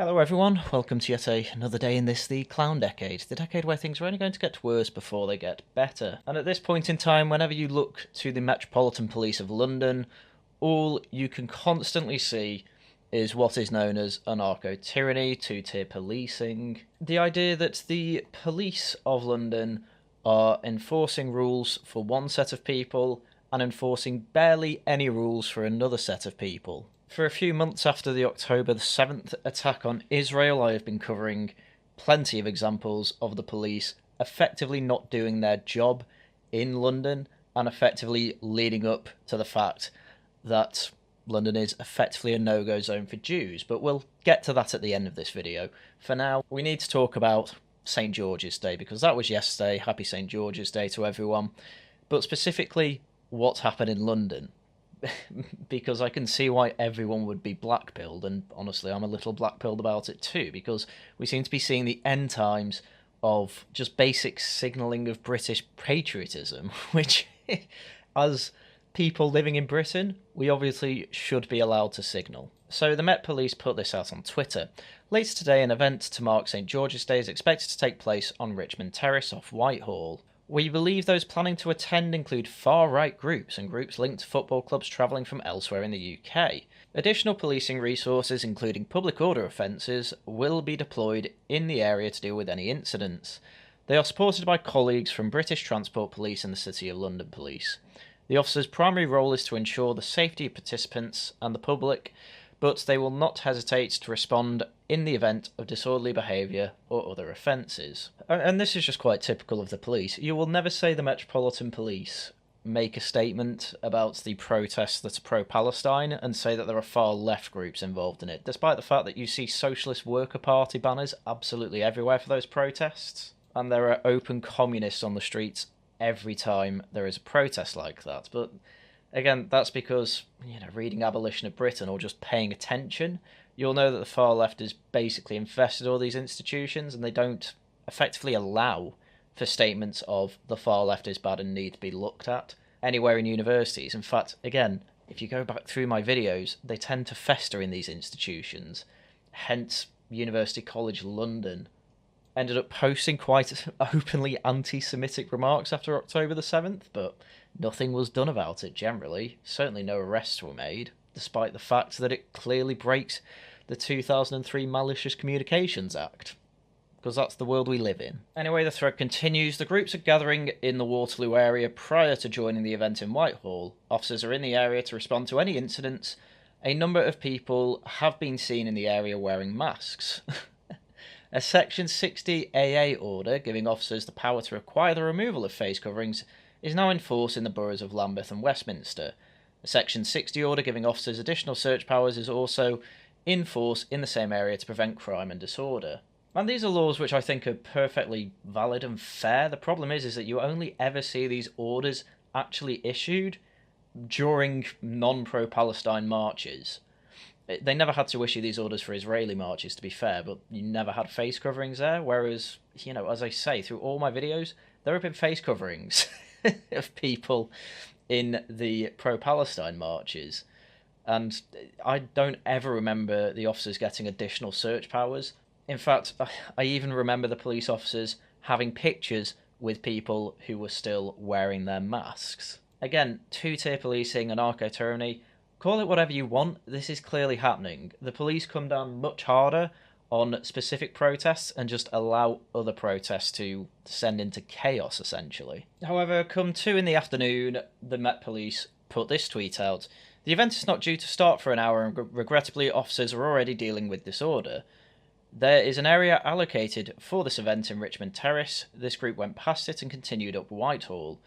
Hello everyone, welcome to yet another day in the clown decade, the decade where things are only going to get worse before they get better. And at this point in time, whenever you look to the Metropolitan Police of London, all you can constantly see is what is known as anarcho-tyranny, two-tier policing. The idea that the police of London are enforcing rules for one set of people and enforcing barely any rules for another set of people. For a few months after the October the 7th attack on Israel, I have been covering plenty of examples of the police effectively not doing their job in London and effectively leading up to the fact that London is effectively a no-go zone for Jews, but we'll get to that at the end of this video. For now, we need to talk about St. George's Day, because that was yesterday. Happy St. George's Day to everyone. But specifically, what happened in London. Because I can see why everyone would be black-pilled, and honestly I'm a little black-pilled about it too, because we seem to be seeing the end times of just basic signalling of British patriotism, which, as people living in Britain, we obviously should be allowed to signal. So the Met Police put this out on Twitter. Later today, an event to mark St. George's Day is expected to take place on Richmond Terrace off Whitehall. We believe those planning to attend include far-right groups and groups linked to football clubs travelling from elsewhere in the UK. Additional policing resources, including public order offences, will be deployed in the area to deal with any incidents. They are supported by colleagues from British Transport Police and the City of London Police. The officers' primary role is to ensure the safety of participants and the public, but they will not hesitate to respond in the event of disorderly behaviour or other offences. And this is just quite typical of the police. You will never say the Metropolitan Police make a statement about the protests that are pro-Palestine and say that there are far-left groups involved in it, despite the fact that you see Socialist Worker Party banners absolutely everywhere for those protests, and there are open communists on the streets every time there is a protest like that. But again, that's because, reading Abolition of Britain or just paying attention, you'll know that the far left has basically infested all these institutions, and they don't effectively allow for statements of the far left is bad and need to be looked at anywhere in universities. In fact, again, if you go back through my videos, they tend to fester in these institutions. Hence, University College London ended up posting quite openly anti-Semitic remarks after October the 7th, but nothing was done about it generally. Certainly no arrests were made, despite the fact that it clearly breaks the 2003 Malicious Communications Act. Because that's the world we live in. Anyway, the thread continues. The groups are gathering in the Waterloo area prior to joining the event in Whitehall. Officers are in the area to respond to any incidents. A number of people have been seen in the area wearing masks. A Section 60 AA order giving officers the power to require the removal of face coverings is now in force in the boroughs of Lambeth and Westminster. A Section 60 order giving officers additional search powers is also in force in the same area to prevent crime and disorder. And these are laws which I think are perfectly valid and fair. The problem is that you only ever see these orders actually issued during non-pro-Palestine marches. They never had to issue these orders for Israeli marches, to be fair, but you never had face coverings there, whereas, as I say, through all my videos, there have been face coverings of people in the pro-Palestine marches, and I don't ever remember the officers getting additional search powers. In fact, I even remember the police officers having pictures with people who were still wearing their masks. Again, two-tier policing, anarcho-tyranny, call it whatever you want, this is clearly happening. The police come down much harder on specific protests and just allow other protests to descend into chaos, essentially. However, come 2 in the afternoon, the Met Police put this tweet out. The event is not due to start for an hour, and regrettably officers are already dealing with disorder. There is an area allocated for this event in Richmond Terrace. This group went past it and continued up Whitehall.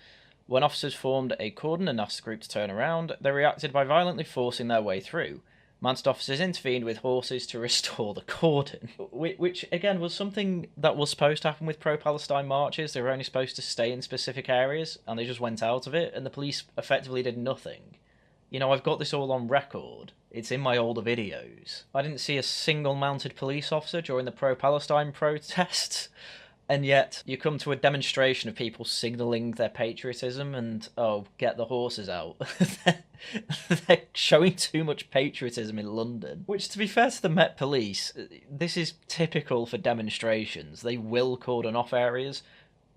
When officers formed a cordon and asked the group to turn around, they reacted by violently forcing their way through. Mounted officers intervened with horses to restore the cordon, which again was something that was supposed to happen with pro-Palestine marches. They were only supposed to stay in specific areas, and they just went out of it, and the police effectively did nothing. I've got this all on record. It's in my older videos. I didn't see a single mounted police officer during the pro-Palestine protests, And yet, you come to a demonstration of people signalling their patriotism and, oh, get the horses out. They're showing too much patriotism in London. Which, to be fair to the Met Police, this is typical for demonstrations. They will cordon off areas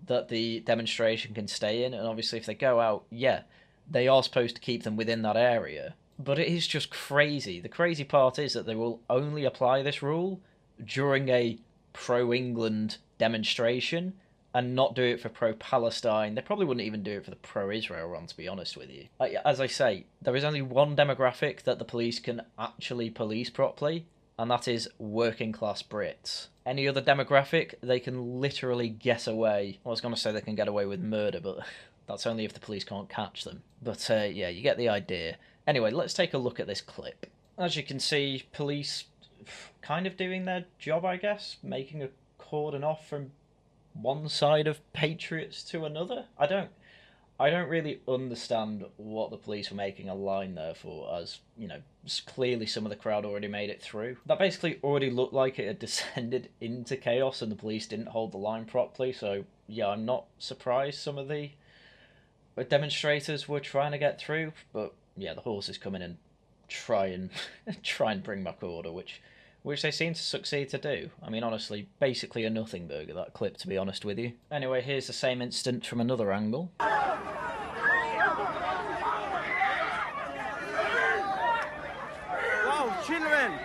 that the demonstration can stay in, and obviously if they go out, yeah, they are supposed to keep them within that area. But it is just crazy. The crazy part is that they will only apply this rule during a pro-England demonstration and not do it for pro-Palestine. They probably wouldn't even do it for the pro-Israel one, to be honest with you. As I say, there is only one demographic that the police can actually police properly, and that is working class Brits. Any other demographic, they can literally get away. I was going to say they can get away with murder, but that's only if the police can't catch them. But yeah, you get the idea. Anyway, let's take a look at this clip. As you can see, police kind of doing their job, I guess, making a cordon off from one side of patriots to another. I don't really understand what the police were making a line there for, as, you know, clearly some of the crowd already made it through. That basically already looked like it had descended into chaos and the police didn't hold the line properly, so yeah, I'm not surprised some of the demonstrators were trying to get through, but yeah, the horses come in and try and bring back order, which they seem to succeed to do. I mean, honestly, basically a nothing burger, that clip, to be honest with you. Anyway, here's the same incident from another angle. Wow, children!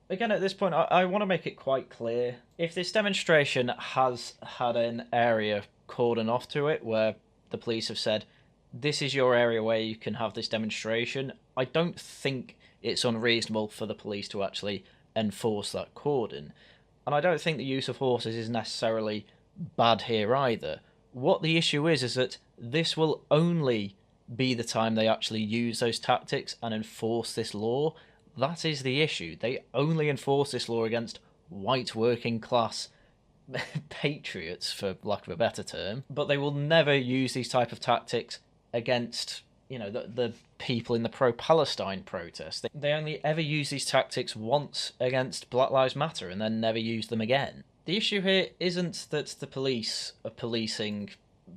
Again, at this point, I want to make it quite clear. If this demonstration has had an area cordoned off to it, where the police have said, this is your area where you can have this demonstration, I don't think it's unreasonable for the police to actually enforce that cordon. And I don't think the use of horses is necessarily bad here either. What the issue is that this will only be the time they actually use those tactics and enforce this law. That is the issue. They only enforce this law against white working class patriots, for lack of a better term, but they will never use these type of tactics against, you know, the people in the pro-Palestine protest. They only ever use these tactics once against Black Lives Matter and then never use them again. The issue here isn't that the police are policing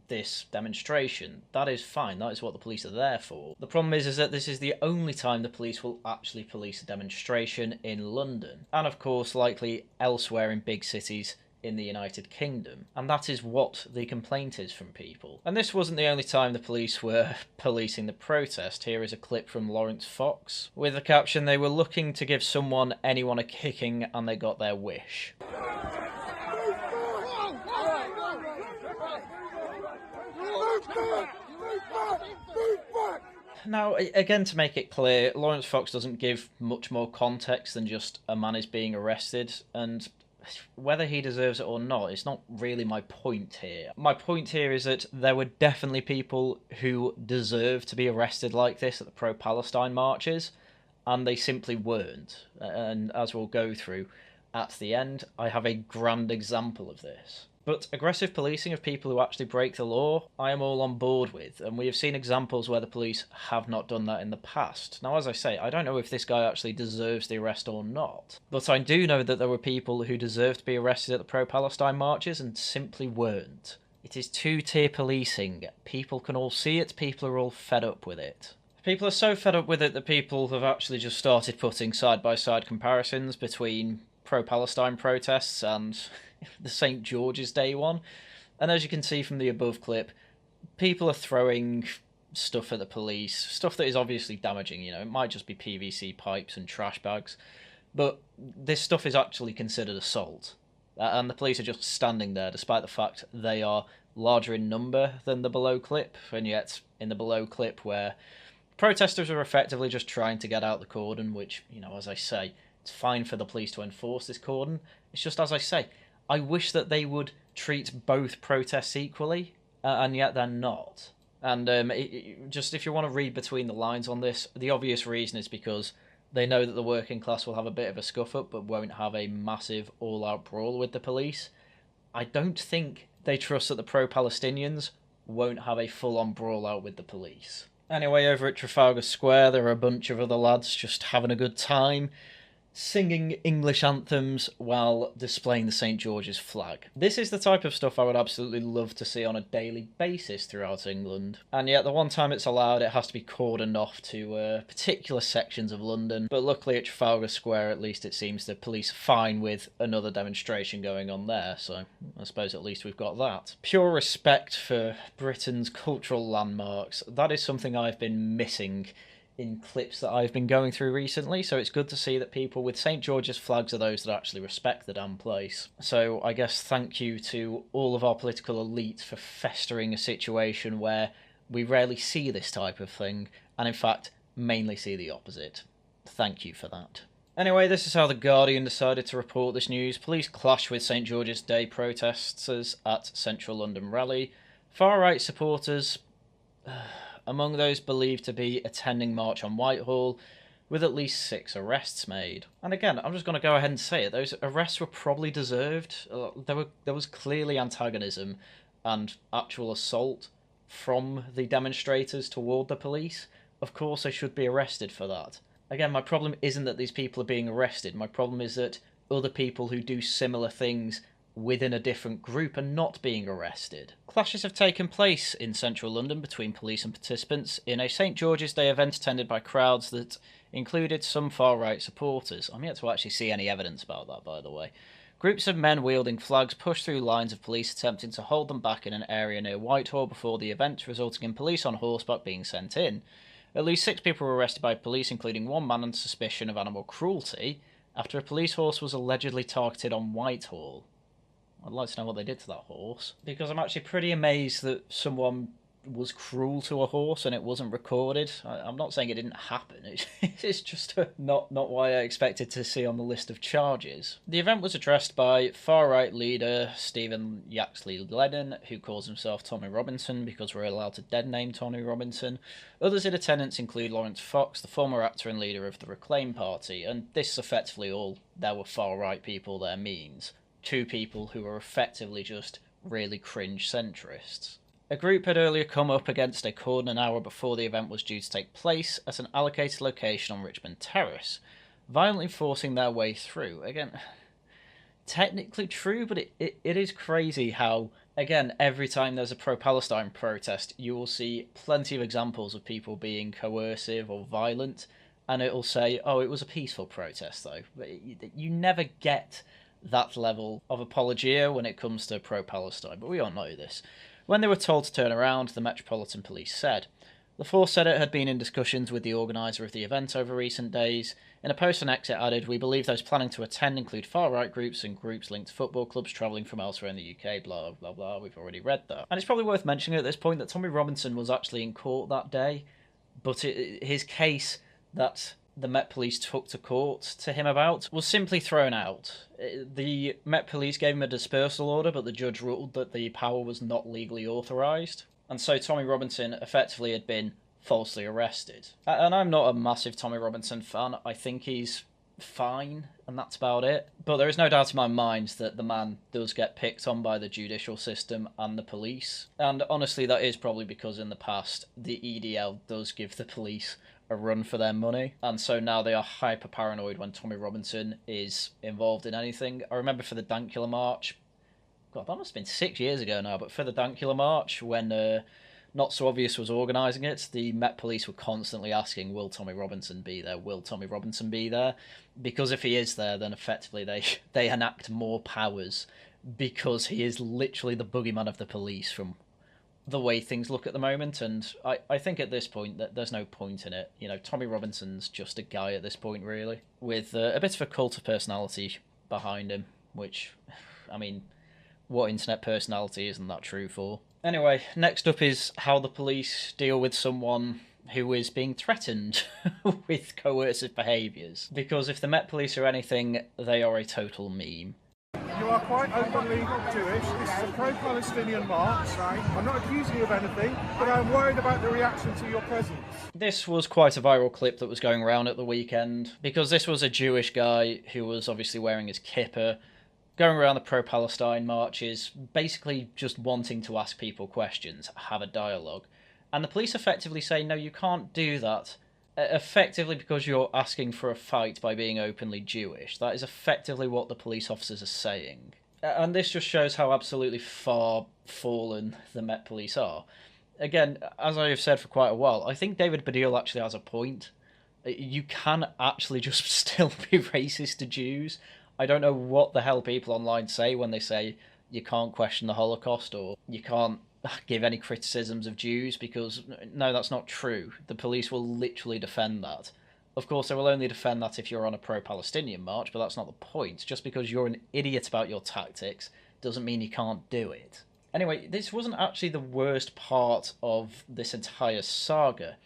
this demonstration. That is fine, that is what the police are there for. The problem is that this is the only time the police will actually police a demonstration in London, and of course likely elsewhere in big cities in the United Kingdom, and that is what the complaint is from people. And this wasn't the only time the police were policing the protest. Here is a clip from Lawrence Fox with the caption, "They were looking to give anyone a kicking and they got their wish." Now, again, to make it clear, Lawrence Fox doesn't give much more context than just a man is being arrested, and whether he deserves it or not, it's not really my point here. My point here is that there were definitely people who deserved to be arrested like this at the pro-Palestine marches, and they simply weren't. And as we'll go through at the end, I have a grand example of this. But aggressive policing of people who actually break the law, I am all on board with, and we have seen examples where the police have not done that in the past. Now, as I say, I don't know if this guy actually deserves the arrest or not, but I do know that there were people who deserved to be arrested at the pro-Palestine marches and simply weren't. It is two-tier policing. People can all see it, people are all fed up with it. People are so fed up with it that people have actually just started putting side-by-side comparisons between pro-Palestine protests and the St. George's Day one. And as you can see from the above clip, people are throwing stuff at the police, stuff that is obviously damaging, you know, it might just be PVC pipes and trash bags, but this stuff is actually considered assault. And the police are just standing there, despite the fact they are larger in number than the below clip, and yet in the below clip where protesters are effectively just trying to get out the cordon, which, you know, as I say, it's fine for the police to enforce this cordon. It's just, as I say, I wish that they would treat both protests equally, and yet they're not. And just if you want to read between the lines on this, the obvious reason is because They know that the working class will have a bit of a scuff-up, but won't have a massive all-out brawl with the police. I don't think they trust that the pro-Palestinians won't have a full-on brawl out with the police. Anyway, over at Trafalgar Square, there are a bunch of other lads just having a good time, singing English anthems while displaying the St. George's flag. This is the type of stuff I would absolutely love to see on a daily basis throughout England. And yet the one time it's allowed, it has to be cordoned off to particular sections of London. But luckily at Trafalgar Square, at least it seems the police are fine with another demonstration going on there. So I suppose at least we've got that. Pure respect for Britain's cultural landmarks. That is something I've been missing in clips that I've been going through recently, so it's good to see that people with St. George's flags are those that actually respect the damn place. So I guess thank you to all of our political elites for festering a situation where we rarely see this type of thing, and in fact, mainly see the opposite. Thank you for that. Anyway, this is how The Guardian decided to report this news. Police clash with St. George's Day protesters at Central London rally. Far-right supporters among those believed to be attending march on Whitehall, with at least 6 arrests made. And again, I'm just going to go ahead and say it, those arrests were probably deserved. There was clearly antagonism and actual assault from the demonstrators toward the police. Of course they should be arrested for that. Again, my problem isn't that these people are being arrested, my problem is that other people who do similar things within a different group are not being arrested. Clashes have taken place in central London between police and participants in a St. George's Day event attended by crowds that included some far-right supporters. I'm yet to actually see any evidence about that, by the way. Groups of men wielding flags pushed through lines of police attempting to hold them back in an area near Whitehall before the event, resulting in police on horseback being sent in. At least 6 people were arrested by police, including 1 man on suspicion of animal cruelty, after a police horse was allegedly targeted on Whitehall. I'd like to know what they did to that horse, because I'm actually pretty amazed that someone was cruel to a horse and it wasn't recorded. I'm not saying it didn't happen, it's just not what I expected to see on the list of charges. The event was addressed by far-right leader Stephen Gláeddyv, who calls himself Tommy Robinson because we're allowed to dead name Tommy Robinson. Others in attendance include Lawrence Fox, the former actor and leader of the Reclaim Party, and this is effectively all there were far-right people there means. 2 people who were effectively just really cringe centrists. A group had earlier come up against a cordon an hour before the event was due to take place at an allocated location on Richmond Terrace, violently forcing their way through. Again, technically true, but it is crazy how, again, every time there's a pro-Palestine protest, you will see plenty of examples of people being coercive or violent, and it'll say, oh, it was a peaceful protest, though. But you never get that level of apologia when it comes to pro-Palestine, but we all know this. When they were told to turn around, the Metropolitan Police said. The force said it had been in discussions with the organiser of the event over recent days. In a post on X it added, we believe those planning to attend include far-right groups and groups linked to football clubs travelling from elsewhere in the UK, blah, blah, blah. We've already read that. And it's probably worth mentioning at this point that Tommy Robinson was actually in court that day, but his case that the Met Police took to court to him about was simply thrown out. The Met Police gave him a dispersal order, but the judge ruled that the power was not legally authorised. And so Tommy Robinson effectively had been falsely arrested. And I'm not a massive Tommy Robinson fan. I think he's fine, and that's about it. But there is no doubt in my mind that the man does get picked on by the judicial system and the police. And honestly, that is probably because in the past, the EDL does give the police a run for their money, and so now they are hyper paranoid when Tommy Robinson is involved in anything. I remember for the Dankula March, God, that must have been 6 years ago now, but for the Dankula March, when Not So Obvious was organising it, the Met Police were constantly asking, will Tommy Robinson be there? Will Tommy Robinson be there? Because if he is there, then effectively they enact more powers, because he is literally the boogeyman of the police from the way things look at the moment, and I think at this point that there's no point in it. You know, Tommy Robinson's just a guy at this point, really, with a bit of a cult of personality behind him, which, I mean, what internet personality isn't that true for? Anyway, next up is how the police deal with someone who is being threatened with coercive behaviours, because if the Met Police are anything, they are a total meme. You are quite openly Jewish. This is a pro-Palestinian march. I'm not accusing you of anything, but I'm worried about the reaction to your presence. This was quite a viral clip that was going around at the weekend, because this was a Jewish guy who was obviously wearing his kippah, going around the pro-Palestine marches, basically just wanting to ask people questions, have a dialogue. And the police effectively say, no, you can't do that, effectively because you're asking for a fight by being openly Jewish. That is effectively what the police officers are saying. And this just shows how absolutely far fallen the Met Police are. Again, as I have said for quite a while, I think David Baddiel actually has a point. You can actually just still be racist to Jews. I don't know what the hell people online say when they say you can't question the Holocaust or you can't give any criticisms of Jews, because no, that's not true. The police will literally defend that. Of course, they will only defend that if you're on a pro-Palestinian march, but that's not the point. Just because you're an idiot about your tactics doesn't mean you can't do it. Anyway, this wasn't actually the worst part of this entire saga.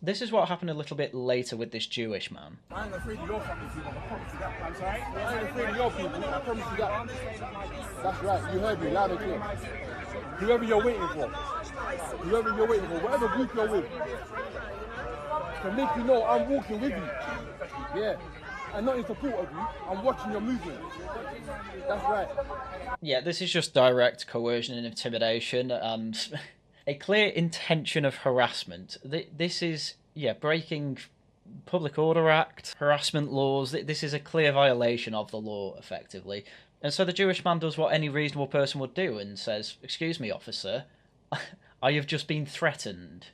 This is what happened a little bit later with this Jewish man. I ain't afraid of your fucking people, I promise you that. I'm sorry? I ain't afraid of your people, I promise you that. That's right, you heard me loud and clear. Whoever you're waiting for, whatever group you're with, to make you know I'm walking with you. Yeah. And not in support of you, I'm watching your movement. That's right. Yeah, this is just direct coercion and intimidation and a clear intention of harassment. This is, breaking Public Order Act, harassment laws. This is a clear violation of the law, effectively. And so the Jewish man does what any reasonable person would do and says, "Excuse me, officer, I have just been threatened."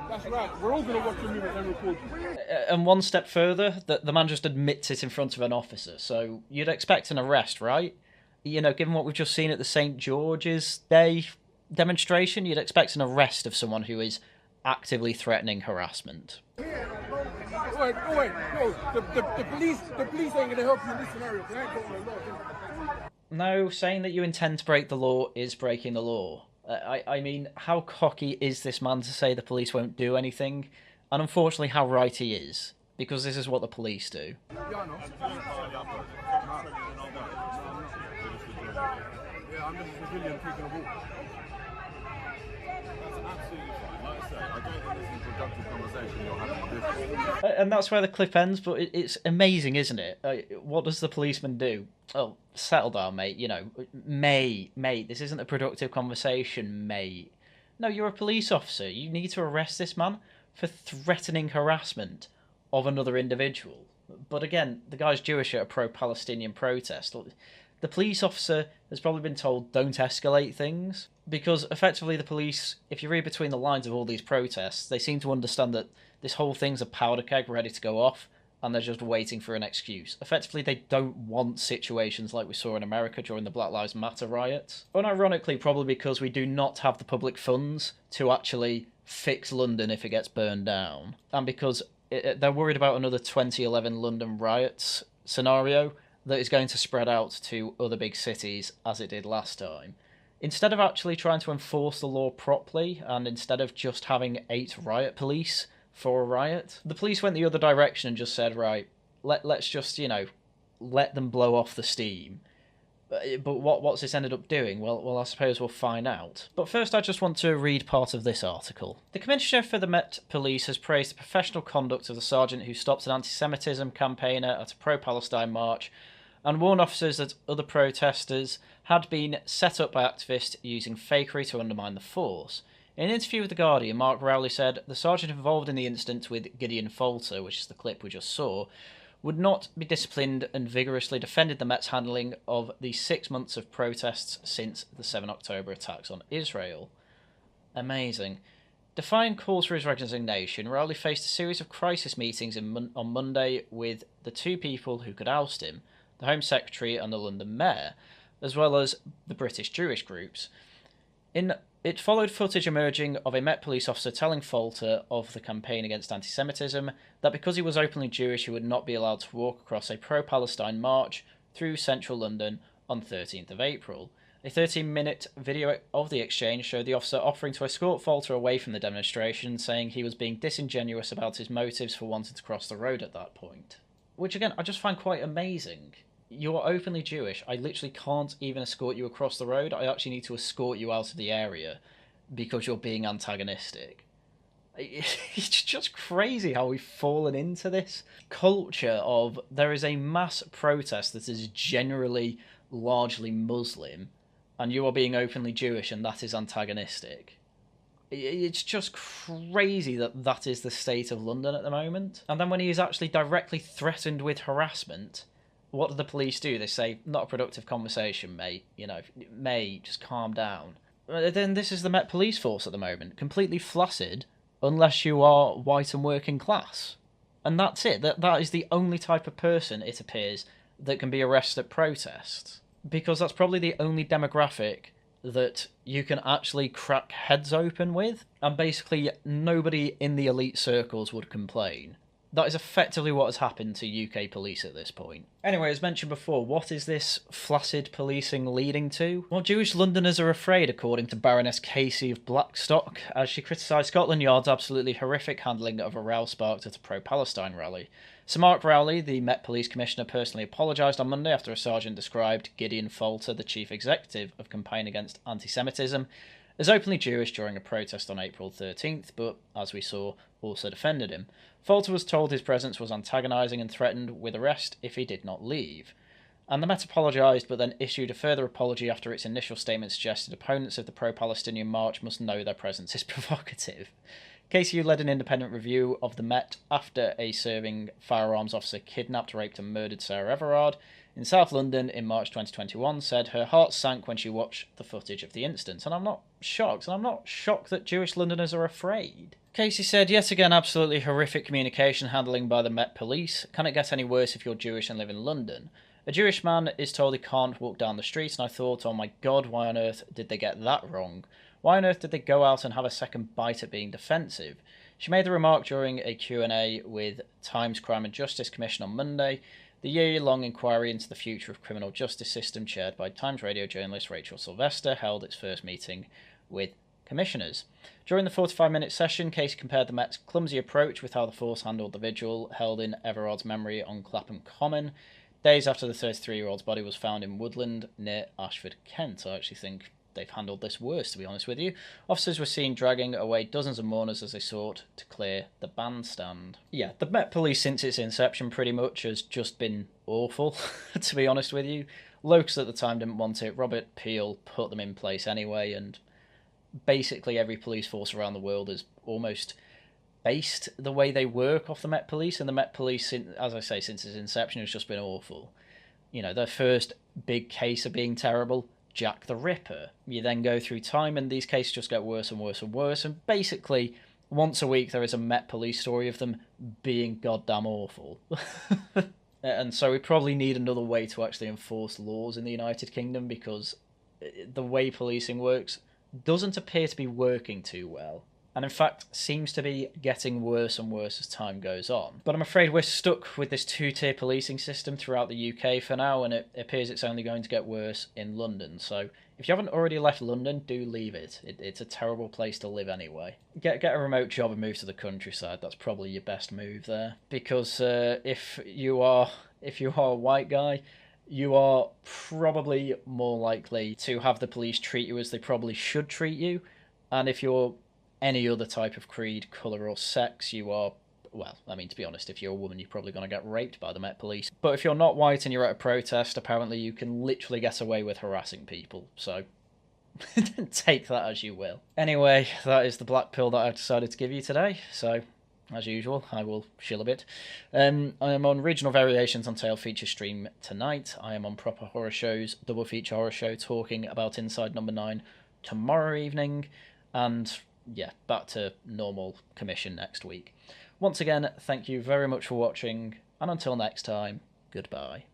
That's right, we're all going to watch your movement and record you. And one step further, the man just admits it in front of an officer, so you'd expect an arrest, right? You know, given what we've just seen at the St. George's Day demonstration, you'd expect an arrest of someone who is actively threatening harassment. Wait, no, the police ain't going to help you in this scenario. They ain't got no law. No, saying that you intend to break the law is breaking the law. I mean, how cocky is this man to say the police won't do anything? And unfortunately, how right he is, because this is what the police do. Yeah, I know. Yeah, I'm just a civilian taking a walk. That's absolutely fine. Like I said, I don't think this is a productive conversation you're having with this. And that's where the clip ends, but it's amazing, isn't it? What does the policeman do? Oh, settle down, mate. You know, mate, this isn't a productive conversation, mate. No, you're a police officer. You need to arrest this man for threatening harassment of another individual. But again, the guy's Jewish at a pro-Palestinian protest. The police officer has probably been told, don't escalate things, because effectively the police, if you read between the lines of all these protests, they seem to understand that this whole thing's a powder keg ready to go off, and they're just waiting for an excuse. Effectively, they don't want situations like we saw in America during the Black Lives Matter riots. Unironically, probably because we do not have the public funds to actually fix London if it gets burned down, and because they're worried about another 2011 London riots scenario that is going to spread out to other big cities as it did last time. Instead of actually trying to enforce the law properly, and instead of just having 8 riot police for a riot, the police went the other direction and just said, right, let's just, let them blow off the steam. But what's this ended up doing? Well, I suppose we'll find out. But first, I just want to read part of this article. The Commissioner for the Met Police has praised the professional conduct of the sergeant who stopped an anti-Semitism campaigner at a pro-Palestine march and warned officers that other protesters had been set up by activists using fakery to undermine the force. In an interview with The Guardian, Mark Rowley said the sergeant involved in the incident with Gideon Falter, which is the clip we just saw, would not be disciplined and vigorously defended the Met's handling of the 6 months of protests since the 7 October attacks on Israel. Amazing. Defying calls for his resignation, Rowley faced a series of crisis meetings on Monday with the 2 people who could oust him, the Home Secretary and the London Mayor, as well as the British Jewish groups. It followed footage emerging of a Met Police officer telling Falter of the campaign against anti-Semitism that because he was openly Jewish he would not be allowed to walk across a pro-Palestine march through central London on 13th of April. A 13-minute video of the exchange showed the officer offering to escort Falter away from the demonstration, saying he was being disingenuous about his motives for wanting to cross the road at that point. which again, I just find quite amazing. You're openly Jewish. I literally can't even escort you across the road. I actually need to escort you out of the area because you're being antagonistic. It's just crazy how we've fallen into this culture of there is a mass protest that is generally largely Muslim, and you are being openly Jewish, and that is antagonistic. It's just crazy that that is the state of London at the moment. And then when he is actually directly threatened with harassment, what do the police do? They say, not a productive conversation, mate. You know, mate, just calm down. Then this is the Met Police Force at the moment, completely flaccid, unless you are white and working class. And that's it. That is the only type of person, it appears, that can be arrested at protests. Because that's probably the only demographic that you can actually crack heads open with, and basically nobody in the elite circles would complain. That is effectively what has happened to UK police at this point. Anyway, as mentioned before, what is this flaccid policing leading to? Well, Jewish Londoners are afraid, according to Baroness Casey of Blackstock, as she criticised Scotland Yard's absolutely horrific handling of a row sparked at a pro-Palestine rally. Sir Mark Rowley, the Met Police Commissioner, personally apologised on Monday after a sergeant described Gideon Falter, the chief executive of Campaign Against Anti-Semitism, as openly Jewish during a protest on April 13th, but, as we saw, also defended him. Falter was told his presence was antagonising and threatened with arrest if he did not leave. And the Met apologised, but then issued a further apology after its initial statement suggested opponents of the pro-Palestinian march must know their presence is provocative. Casey led an independent review of the Met after a serving firearms officer kidnapped, raped and murdered Sarah Everard in South London in March 2021, said her heart sank when she watched the footage of the incident. And I'm not shocked, that Jewish Londoners are afraid. Casey said, yet again, absolutely horrific communication handling by the Met Police. Can it get any worse if you're Jewish and live in London? A Jewish man is told he can't walk down the street, and I thought, oh my god, why on earth did they get that wrong? Why on earth did they go out and have a second bite at being defensive? She made the remark during a Q&A with Times Crime and Justice Commission on Monday, the year-long inquiry into the future of criminal justice system chaired by Times radio journalist Rachel Sylvester held its first meeting with commissioners. During the 45-minute session, Casey compared the Met's clumsy approach with how the force handled the vigil held in Everard's memory on Clapham Common, days after the 33-year-old's body was found in woodland near Ashford, Kent. I actually think they've handled this worse, to be honest with you. Officers were seen dragging away dozens of mourners as they sought to clear the bandstand. Yeah, the Met Police since its inception pretty much has just been awful, to be honest with you. Locals at the time didn't want it. Robert Peel put them in place anyway, and basically every police force around the world is almost based the way they work off the Met Police, and the Met Police, as I say, since its inception has just been awful. You know, their first big case of being terrible, Jack the Ripper. You then go through time and these cases just get worse and worse and worse, and basically once a week there is a Met Police story of them being goddamn awful. And so we probably need another way to actually enforce laws in the United Kingdom, because the way policing works doesn't appear to be working too well, and in fact seems to be getting worse and worse as time goes on. But I'm afraid we're stuck with this two-tier policing system throughout the UK for now, and it appears it's only going to get worse in London. So if you haven't already left London, do leave it. It's a terrible place to live anyway. Get a remote job and move to the countryside. That's probably your best move there, because if you are a white guy, you are probably more likely to have the police treat you as they probably should treat you. And if you're any other type of creed, colour or sex, you are, well, I mean, to be honest, if you're a woman, you're probably going to get raped by the Met Police. But if you're not white and you're at a protest, apparently you can literally get away with harassing people. So take that as you will. Anyway, that is the black pill that I've decided to give you today. So as usual, I will shill a bit. I am on Regional Variations on Tale feature stream tonight. I am on Proper Horror Show's double feature horror show talking about Inside Number 9 tomorrow evening. And yeah, back to normal commission next week. Once again, thank you very much for watching, and until next time, goodbye.